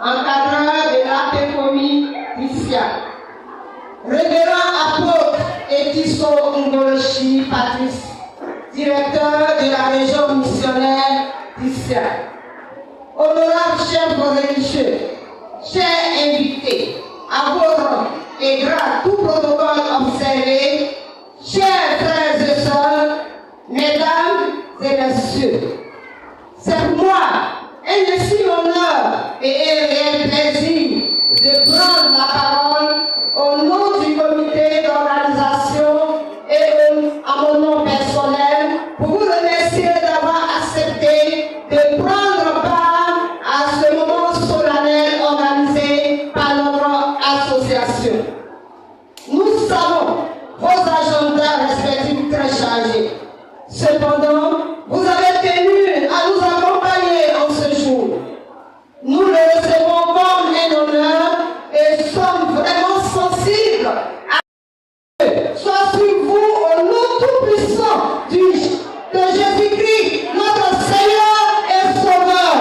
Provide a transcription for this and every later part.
encadreur de l'apéphomie christiane. Révérend apôtre Etiso Ngolochi Patrice, directeur de la région missionnaire christiane. Honorables chefs religieux, chers invités, à vos rangs et grâce tout protocole observé, chers frères et sœurs, mesdames et messieurs, c'est pour moi un aussi honneur et un réel plaisir de prendre la parole au nom du comité d'organisation et à mon nom personnel pour vous remercier d'avoir accepté de prendre part à ce moment solennel organisé par notre association. Nous savons vos agendas respectifs très chargés. Cependant, vous avez tenu à nous accompagner en ce jour. Nous le recevons comme un honneur et sommes vraiment sensibles à Dieu. Soit sur vous au nom tout-puissant de Jésus-Christ, notre Seigneur et Sauveur.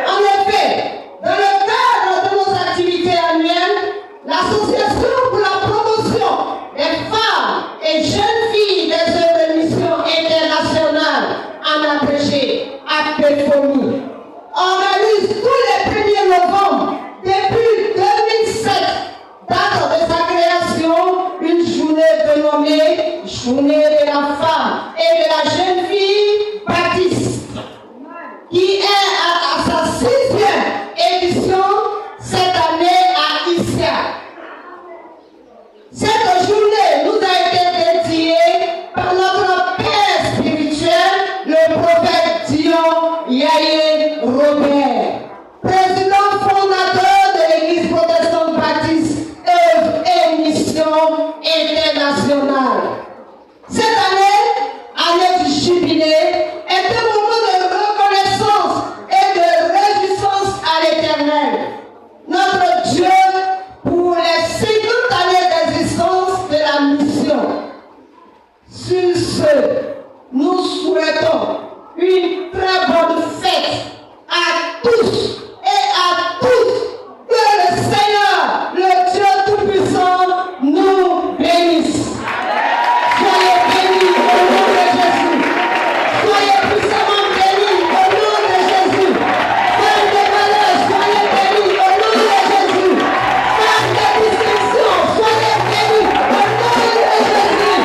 En effet, dans le cadre de nos activités annuelles, l'Association pour la promotion des femmes et jeunes filles des œuvres de mission internationale, en abrégé APFOMI, organise tous les 1er novembre depuis 2007, date de sa création, une journée dénommée Journée de la femme et de la jeune fille baptiste, qui est à sa 6e édition cette année à Issia. Cette journée nous a été dédiée par notre père spirituel, le prophète Dion Yaye Robert, président fondateur de l'Église protestante baptiste œuvre et mission internationale. Cette année du jubilé, est un moment de reconnaissance et de réjouissance à l'Éternel, notre Dieu, pour les 50 années d'existence de la mission. Sur ce, nous souhaitons une très bonne fête à tous et à toutes. Que le Seigneur, le Dieu Tout-Puissant, nous bénisse. Soyez bénis au nom de Jésus. Soyez puissamment bénis au nom de Jésus. Faites des malheurs, soyez bénis au nom de Jésus. Faites des distinctions, soyez bénis au nom de Jésus.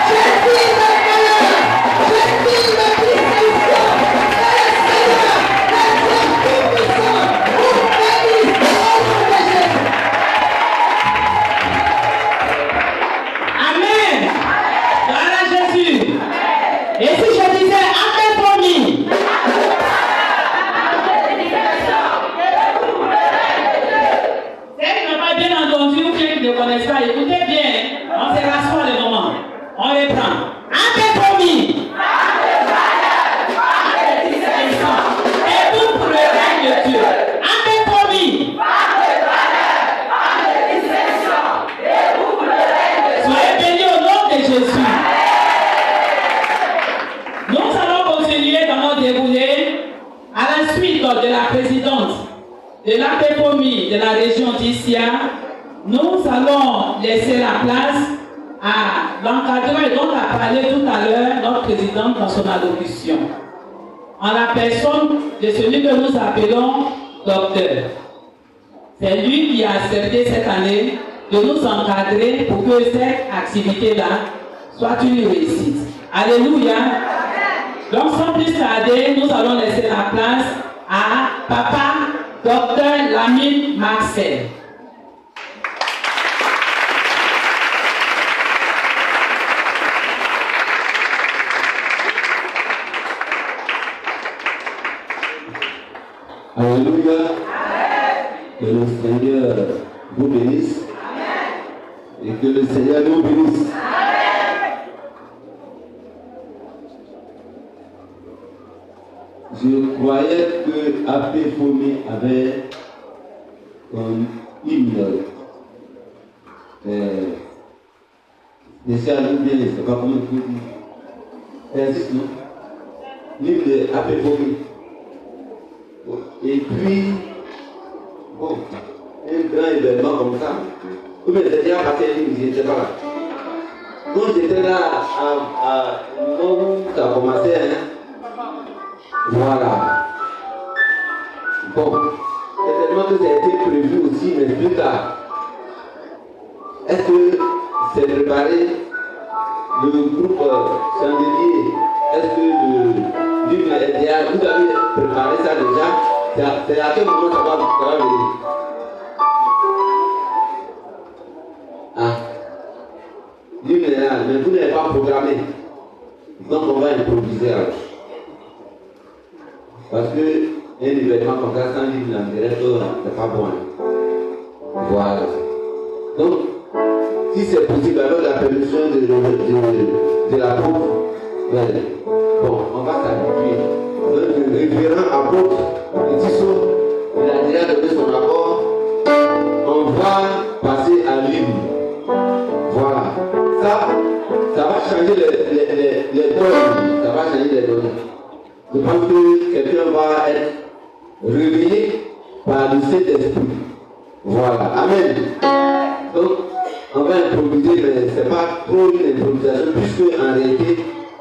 Je dis le malheur, je dis la distinction. Que le Seigneur, le Dieu Tout-Puissant, vous bénisse au nom de Jésus. Amen. Voilà Jésus. Et si je disais apéphomie, ceux qui n'ont pas bien entendu ou ceux qui ne connaissent pas, écoutez bien. On se rassoit le moment. On reprend. Apéphomie. Et tout pour le règne de Dieu. Apéphomie. Soyez bénis au nom de Jésus. Nous allons continuer dans notre déroulé à la suite de la présidente de l'apéphomie de la région d'Issia. Nous allons laisser la place à l'encadrement et dont a parlé tout à l'heure notre présidente dans son allocution, en la personne de celui que nous appelons docteur. C'est lui qui a accepté cette année de nous encadrer pour que cette activité-là soit une réussite. Alléluia. Donc sans plus tarder, nous allons laisser la place à Papa Dr Lamine Marcel. Alléluia. Que le Seigneur vous bénisse. Et que le Seigneur nous bénisse. Je croyais que apéphomie avait comme hymne. Spécial ou bien, je ne sais pas comment il faut dire. Existe, non? L'hymne de apéphomie. Et puis, Bon, un grand événement comme ça. Ou bien c'est déjà passé, je n'étais pas là. Quand j'étais là, au moment où ça a commencé, voilà. Bon, certainement que ça a été prévu aussi, mais plus tard. Est-ce que c'est préparé? Le groupe chandelier, est-ce que l'hymne est déjà, vous avez préparé ça déjà? C'est à quel moment ça va venir? Ah, l'hymne est là, mais vous n'avez pas programmé. Donc on va improviser alors. Parce que un événement comme ça, sans l'hymne en direct, c'est pas bon. Voilà. Donc, si c'est possible, alors la permission de la pauvre, bon, on va s'habituer. Donc, le révérend apôtre, le Tissot, il a déjà donné son rapport. On va passer à l'hymne. Voilà. Ça va changer les données. Ça va changer les données. Je pense que quelqu'un va être réveillé par le Saint-Esprit. Voilà. Amen. Donc, on va improviser, mais ce n'est pas trop une improvisation, puisque en réalité,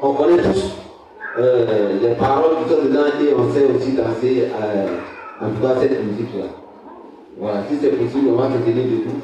on connaît tous les paroles qui sont dedans et on sait aussi danser en tout cas cette musique-là. Voilà, si c'est possible, on va se tenir debout.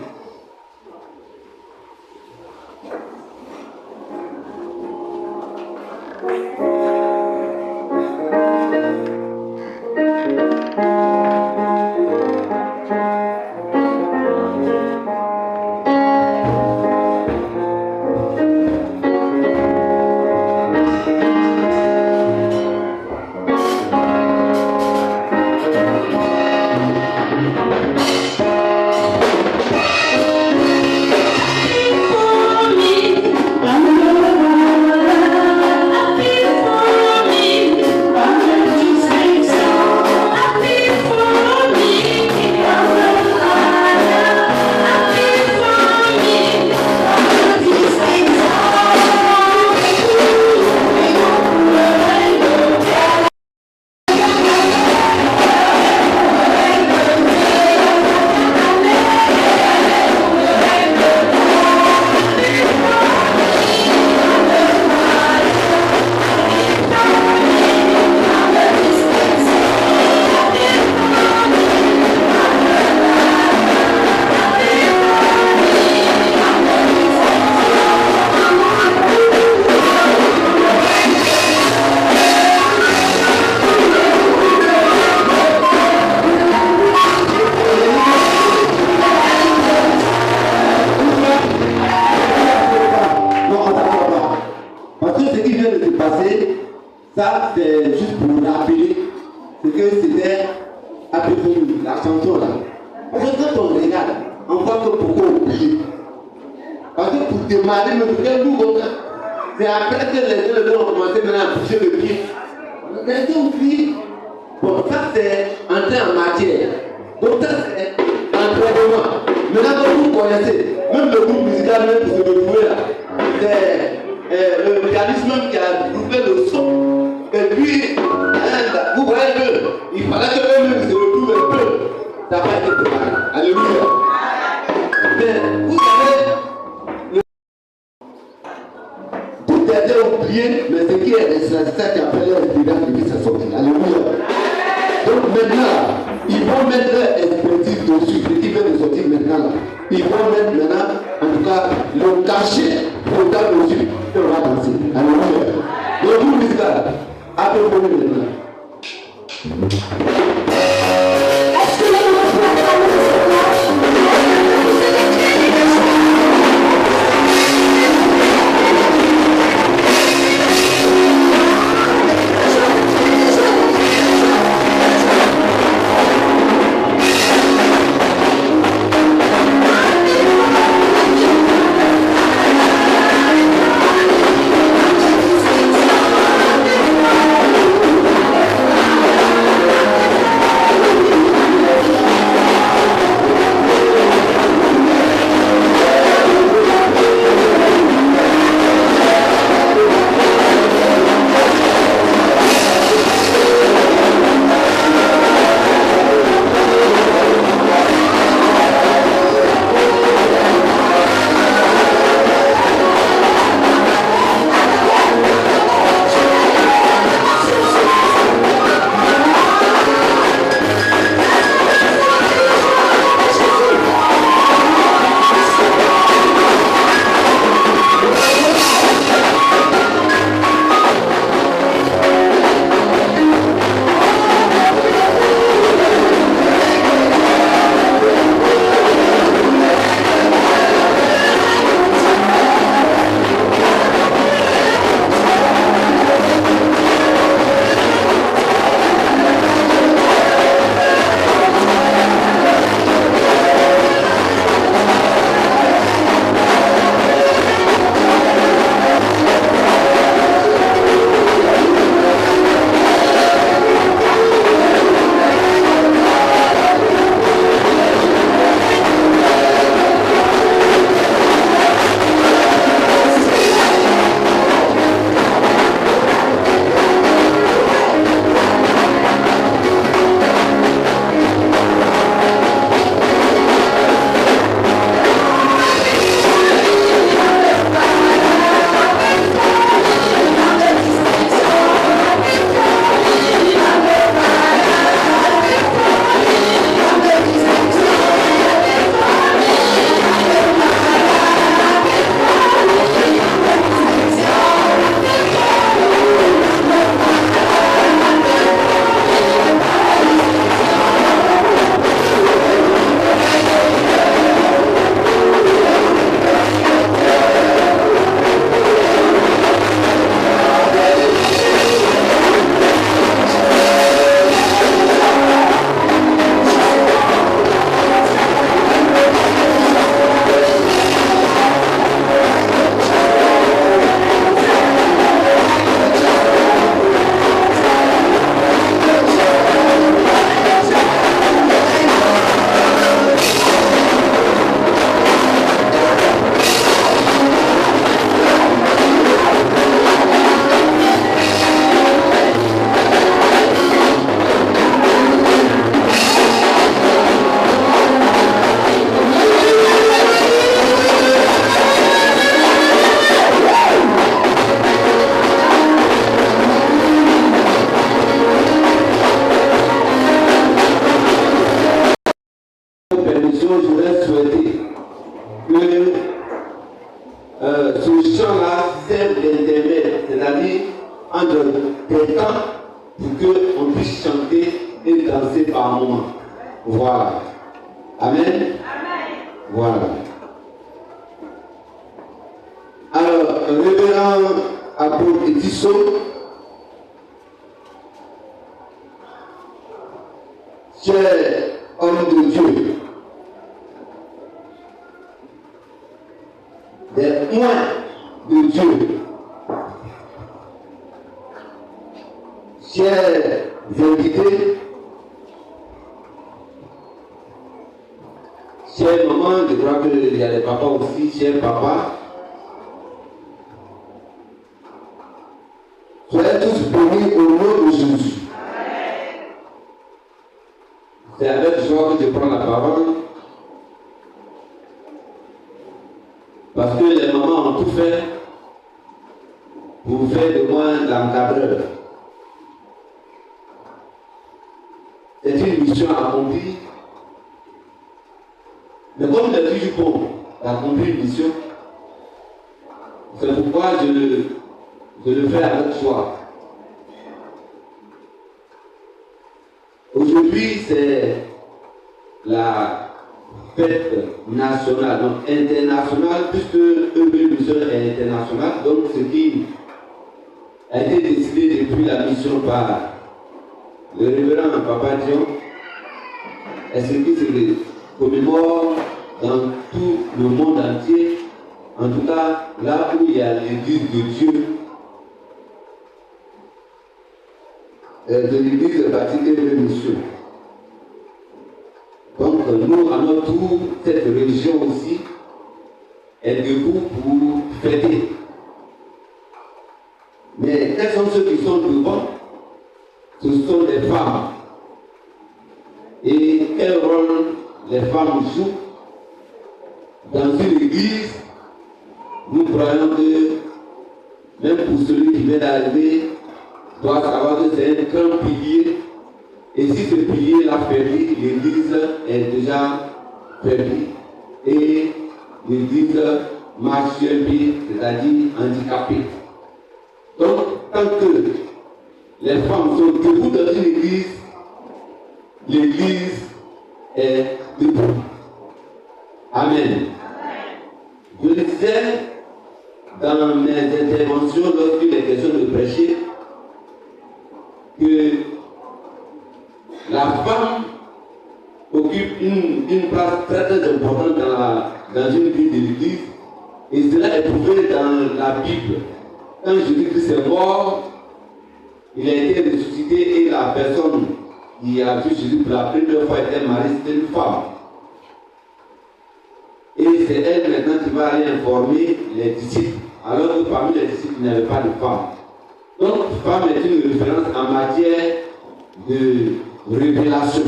Ça, c'est juste pour rappeler ce que c'était la chanson là. Parce que quand on regarde, on voit que pourquoi oublier. Parce que pour démarrer le vrai nouveau cas, c'est après que les gens ont commencé maintenant à bouger le pied. On a été oublié. Bon, ça c'est entrer en matière. Donc ça c'est entraînement. Maintenant que vous connaissez, même le groupe musical, même pour se retrouver là, c'est le mécanisme qui a trouvé le son. Et puis, vous voyez qu'il fallait que eux-mêmes se retrouvent un peu. Ça va être préparé. Alléluia. Mais vous savez, tout a été oublié, mais ce qui est resté, c'est ça qui appelle l'inspiration qui s'est sorti. Alléluia. Donc maintenant, ils vont mettre leur expertise dessus, ce qui vient de sortir maintenant là. Ils vont mettre maintenant, en tout cas, le cachet pour dans le dessus et on va danser. Alléluia. Le groupe musical, appelez-vous maintenant. Thank j'aurais souhaité que ce champ-là serve d'intermède, c'est-à-dire entre des temps pour qu'on puisse chanter et danser par moment. Voilà. Amen. Voilà. Alors, révérend apôtre Tissot, cher homme de Dieu, des points de Dieu, chers invités, chers mamans, je crois qu'il y a les papas aussi, chers papas, soyez tous bénis au nom de Jésus. C'est avec joie que je prends la parole. Parce que les mamans ont tout fait pour faire de moi l'encadreur. C'est une mission accomplie. Mais comme il est toujours bon d'accomplir une mission, c'est pourquoi je le fais avec joie. Aujourd'hui, c'est la fête nationale, donc internationale, puisque EB Mission est internationale, donc ce qui a été décidé depuis la mission par le révérend Papa Dion est ce qui se commémore dans tout le monde entier, en tout cas là où il y a l'église de Dieu, de l'église baptisée EB Mission. Donc nous, à notre tour, cette religion aussi est debout pour fêter. Mais quels sont ceux qui sont devant? Ce sont les femmes. Et quel rôle les femmes jouent dans une église? Nous croyons que même pour celui qui vient d'arriver, doit savoir que c'est un grand pilier. Et si ce pilier l'a faibli, l'église est déjà faiblie. Et l'église marche sur un pied, c'est-à-dire handicapée. Donc, tant que les femmes sont debout dans une église, l'église est debout. Amen. Je le disais dans mes interventions lorsqu'il est question de prêcher que la femme occupe une place très très importante dans une vie de l'église, et cela est prouvé dans la Bible. Quand Jésus-Christ est mort, il a été ressuscité et la personne qui a vu Jésus pour la première fois était Marie, c'était une femme. Et c'est elle maintenant qui va aller informer les disciples, alors que parmi les disciples il n'y avait pas de femme. Donc, femme est une référence en matière de révélation.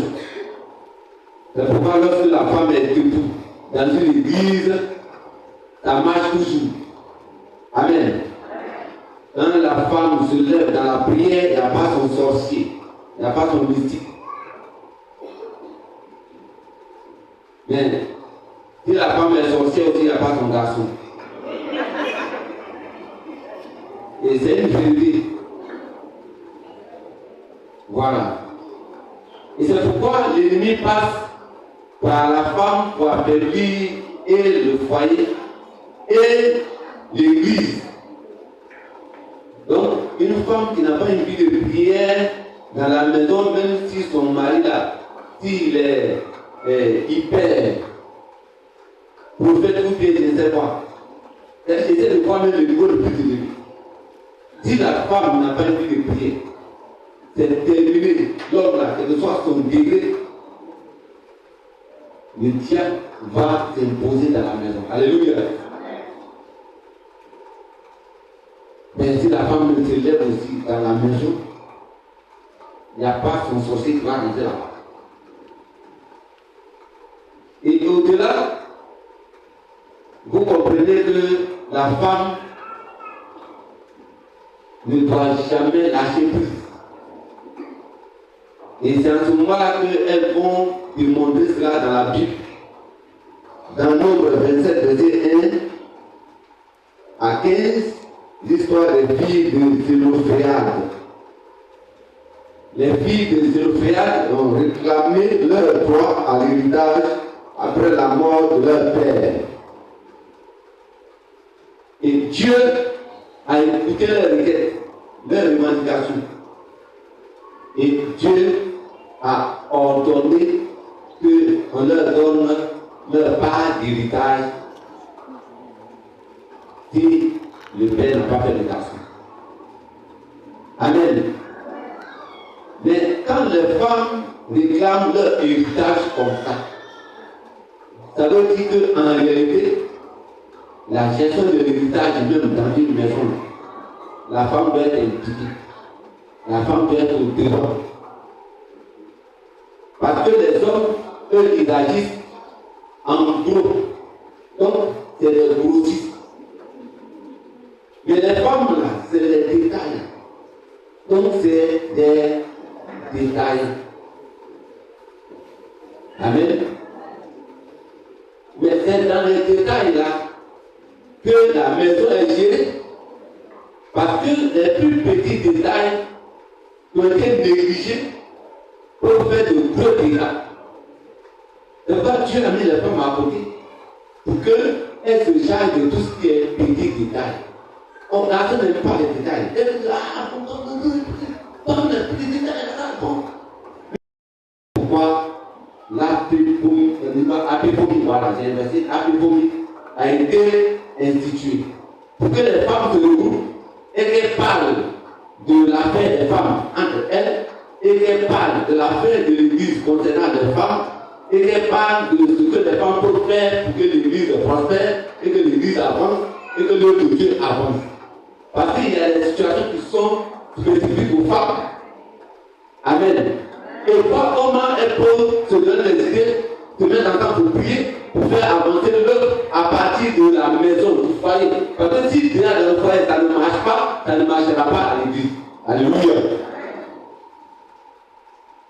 C'est pourquoi lorsque la femme est debout dans une église, ça marche toujours. Amen. Quand la femme se lève dans la prière, il n'y a pas son sorcier, il n'y a pas son mystique. Mais si la femme est sorcière aussi, il n'y a pas son garçon. Et c'est une vérité. Voilà. Et c'est pourquoi l'ennemi passe par la femme pour affaiblir et le foyer et l'église. Donc, une femme qui n'a pas une vie de prière dans la maison, même si son mari là, s'il est hyper prophète ou bien je ne sais pas, elle essaie de prendre le niveau le plus élevé. Si la femme n'a pas une vie de prière, c'est terminé. L'homme là, quel que soit son degré, le diable va s'imposer dans la maison. Alléluia. Mais si la femme se lève aussi dans la maison, il n'y a pas son sorcier qui va rentrer là-bas. Et au-delà, vous comprenez que la femme ne doit jamais lâcher prise. Et c'est en ce moment-là qu'elles vont démontrer cela dans la Bible. dans Nombre 27, verset 1 à 15, l'histoire des filles de Zélophéade. Les filles de Zélophéade ont réclamé leur droit à l'héritage après la mort de leur père. Et Dieu a écouté leur requête, leur revendication. Et Dieu a ordonné qu'on leur donne leur part d'héritage si le père n'a pas fait le garçon. Amen. Mais quand les femmes réclament leur héritage comme ça veut dire qu'en réalité, la gestion de l'héritage, même dans une maison, la femme doit être impliquée. La femme doit être au devant. Parce que les hommes, eux, ils agissent en gros. Donc, c'est des grossistes. Mais les femmes, là, c'est des détails. Donc, c'est des détails. Amen. Mais c'est dans les détails, là, que la maison est gérée. Parce que les plus petits détails ont été négligés pour faire de gros dégâts. C'est pourquoi Dieu a mis les femmes à côté pour qu'elles se chargent de tout ce qui est petit détail. On n'attend même pas les détails. Elles disent, dans les petits détails, bon. Pourquoi l'apépomie, voilà, j'ai investi, l'apépomie a été instituée pour que les femmes se regroupent et qu'elles parlent de l'affaire des femmes entre elles et qu'elles parlent de l'affaire de l'Église concernant les femmes et qu'elles parlent de ce que les femmes peuvent faire pour que l'Église prospère et que l'Église avance et que l'œuvre de Dieu avance. Parce qu'il y a des situations qui sont spécifiques aux femmes. Amen. Et voir comment elles peuvent se donner les idées, se mettre en temps pour prier, pour faire avancer l'œuvre à partir de la maison, du foyer. Parce que si déjà dans le foyer ça ne marche pas, ça ne marchera pas à l'église. Alléluia.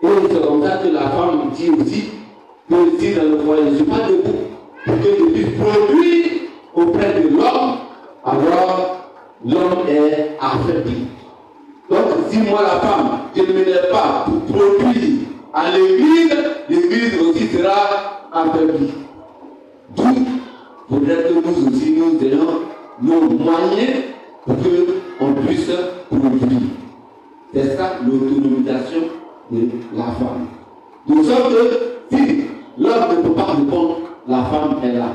Et c'est comme ça que la femme dit aussi que si dans le foyer je ne suis pas debout, pour que je puisse produire auprès de l'homme, alors l'homme est affaibli. Donc si moi la femme, je ne me lève pas pour produire à l'église, l'église aussi sera affaiblie. D'où il faudrait que nous aussi nous ayons nos moyens pour qu'on puisse produire. C'est ça l'autonomisation de la femme. De sorte que si l'homme ne peut pas répondre, la femme est là.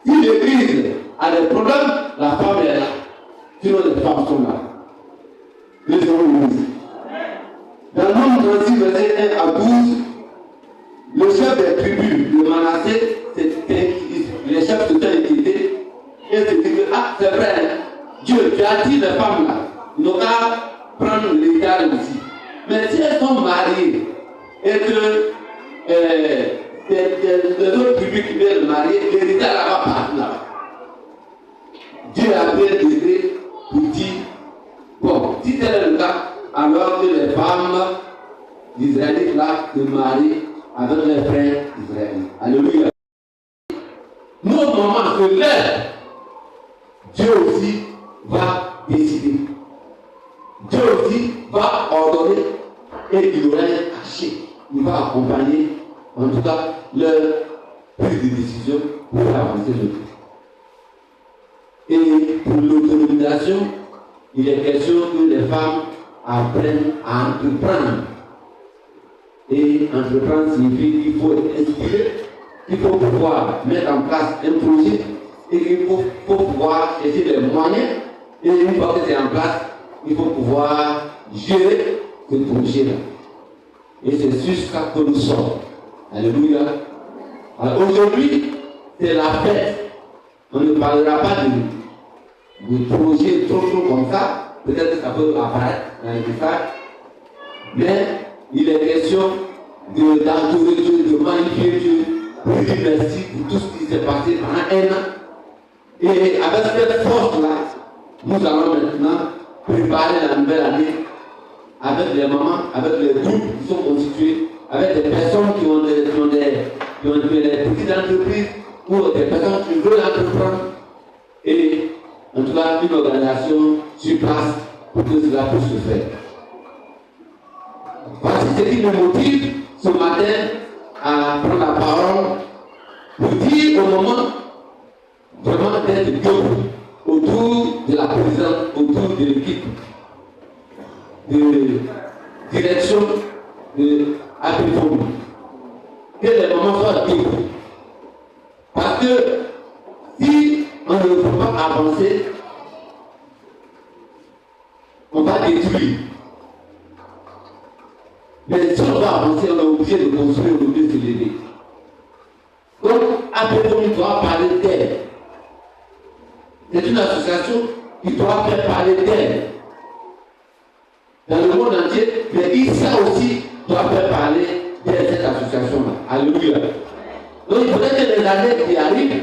Si l'église a des problèmes, la femme est là. Sinon les femmes sont là. Les hommes. Dans le Nombre 36, verset 1 à 12, le chef des tribus de Manassé, les chefs se sont inquiétés et se disent que c'est vrai, Dieu, tu as dit les femmes là, ils n'ont qu'à prendre l'héritage aussi. Mais si elles sont mariées et que les autres tribus qui viennent marier, l'héritage là-bas part là-bas. Dieu a fait décret pour dire, bon, si tel est le cas, alors que les femmes israélites là se marient avec les frères israélites. Alléluia. Nos mamans se lèvent. Dieu aussi va décider. Dieu aussi va ordonner et il aura caché. Il va accompagner, en tout cas, leur prise de décision pour avancer le truc. Et pour l'autonomisation, il est question que les femmes apprennent à entreprendre. Et entreprendre signifie qu'il faut être inspiré, qu'il faut pouvoir mettre en place un projet et qu'il faut pouvoir chercher les moyens. Et une fois que c'est en place, il faut pouvoir gérer ce projet-là. Et c'est sur ça que nous sommes. Alléluia. Alors aujourd'hui, c'est la fête. On ne parlera pas de projet trop comme ça. Peut-être que ça peut apparaître dans les messages. Mais il est question d'adorer Dieu, de magnifier Dieu, pour lui dire merci pour tout ce qui s'est passé pendant un an. Et avec cette force-là, nous allons maintenant préparer la nouvelle année avec les mamans, avec les groupes qui sont constitués, avec des personnes qui ont des petites entreprises ou des personnes quelqu'un qui veut entreprendre et en tout cas une organisation sur place pour que cela puisse se faire. Voici ce qui me motive ce matin à prendre la parole pour dire au moment vraiment d'être debout autour de la présidence, autour de l'équipe de direction de APFOM, que les moments soient debout. Parce que si on ne veut pas avancer, on va détruire. Mais si on va avancer, on est obligé de construire, on est obligé de se lever. Donc, APFOM doit parler d'elle. C'est une association qui doit faire parler d'elle. Dans le monde entier, mais ici aussi doit faire parler de cette association-là. Alléluia. Donc il faudrait que les années qui arrivent,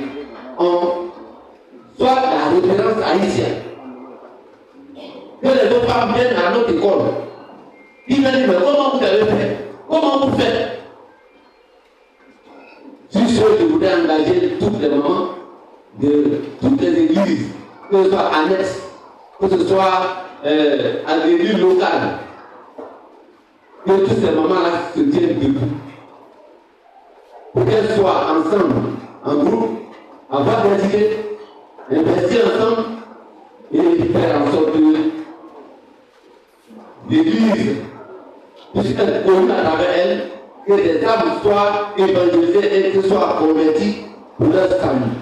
on soit la référence haïtienne. Que les autres femmes viennent à notre école. Ils viennent dire, mais comment vous avez fait? Comment vous faites? Si je voudrais engager toutes les mamans de toutes les églises, que ce soit annexes, que ce soit à l'église locale, que tous ces mamans-là se tiennent debout. Pour qu'elles soient ensemble, en groupe, avoir des idées, investir ensemble et faire en sorte que l'église puisse être connue à travers elle, que des âmes soient évangélisées et que soient converties pour leur salut.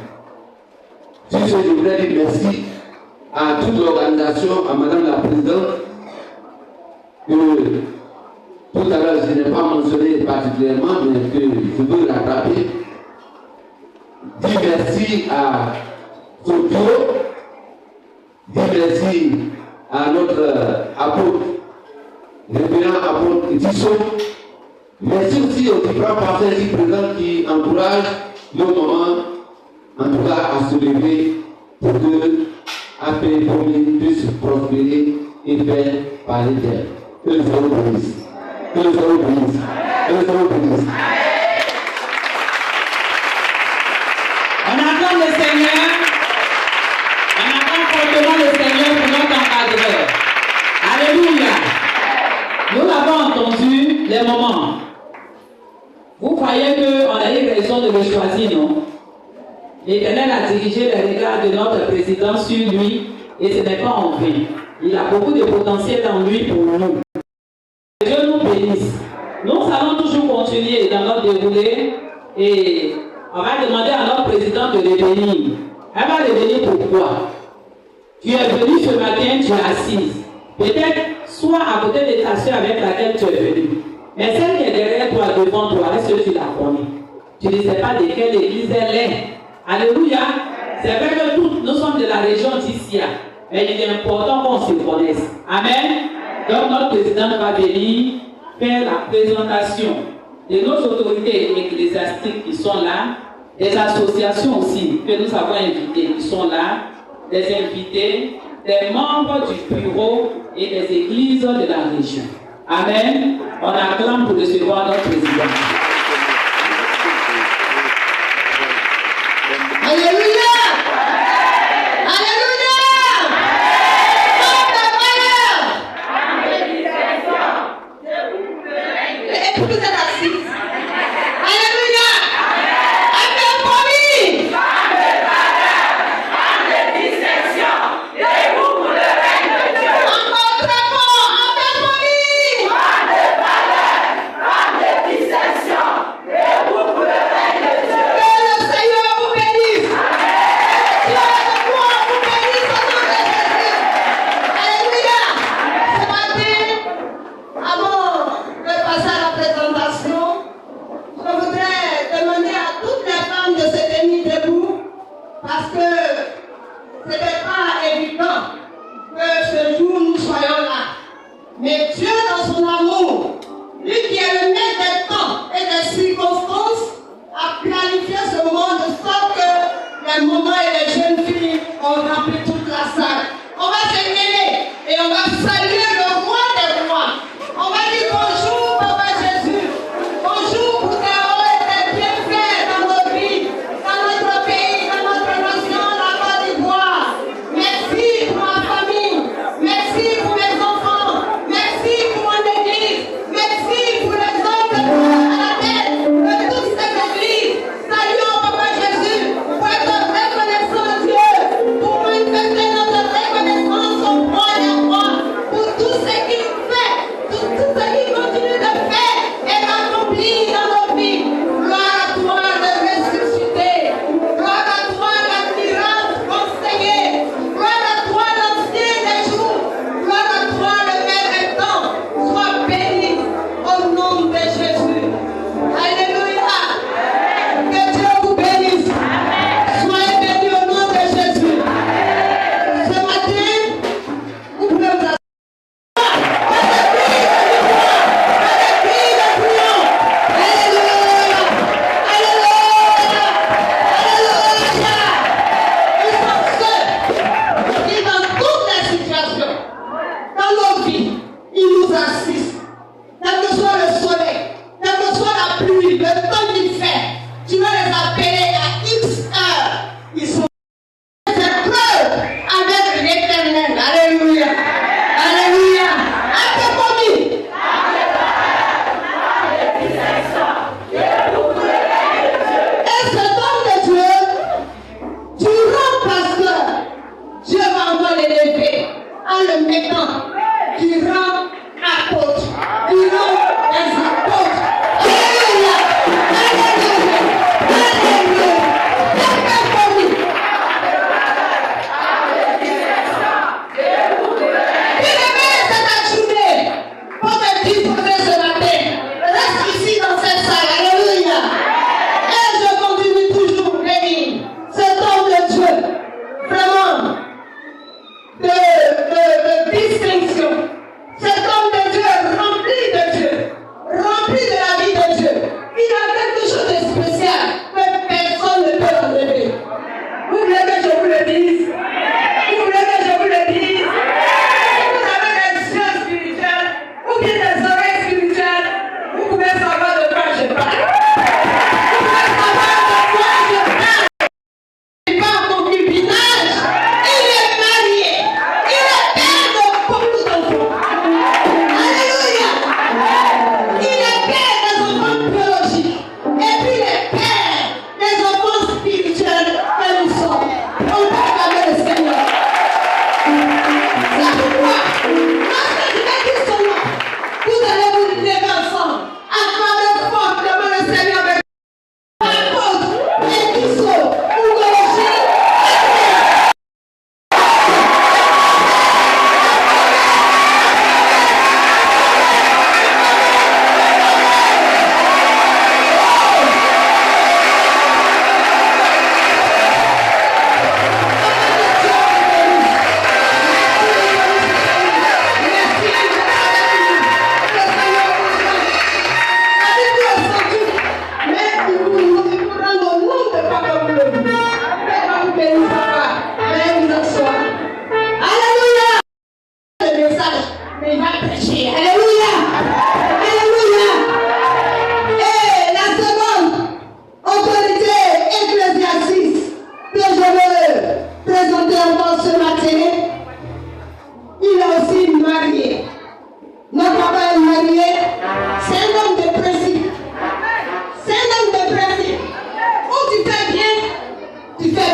Si je voudrais dire merci à toute l'organisation, à Madame la Présidente, que tout à l'heure je n'ai pas mentionné particulièrement, mais que je veux rattraper. Dis merci à son bureau, dis merci à notre apôtre, révérend apôtre Tissot. Merci aussi aux différents partenaires ici présents qui encouragent nos mamans, en tout cas, à se lever pour que APFOM puisse prospérer et faire parler d'elle. Que le Seigneur bénisse. Que le Seigneur bénisse. Que le Seigneur bénisse. On attend le Seigneur. On attend fortement le Seigneur pour notre encadreur. Alléluia. Nous l'avons entendu les moments. Vous croyez qu'on a eu raison de le choisir, non? L'Éternel a dirigé les regards de notre président sur lui et ce n'est pas en vain. Il a beaucoup de potentiel en lui pour nous. Que Dieu nous bénisse. Nous allons toujours continuer dans notre déroulé et on va demander à notre président de revenir. Elle va revenir pourquoi? Tu es venu ce matin, tu es assise. Peut-être soit à côté de ta soeur avec laquelle tu es venu. Mais celle qui est derrière toi, devant toi, est-ce que tu la connais? Tu ne sais pas de quelle église elle est. Alléluia. C'est vrai que toutes, nous sommes de la région d'Issia. Mais il est important qu'on se connaisse. Amen. Donc notre président va venir faire la présentation de nos autorités ecclésiastiques qui sont là, des associations aussi que nous avons invitées qui sont là, des invités, des membres du bureau et des églises de la région. Amen. On acclame pour recevoir notre président. Alléluia! Alléluia! Et pour vous êtes assis. Alléluia! Encore très fort,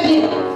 dit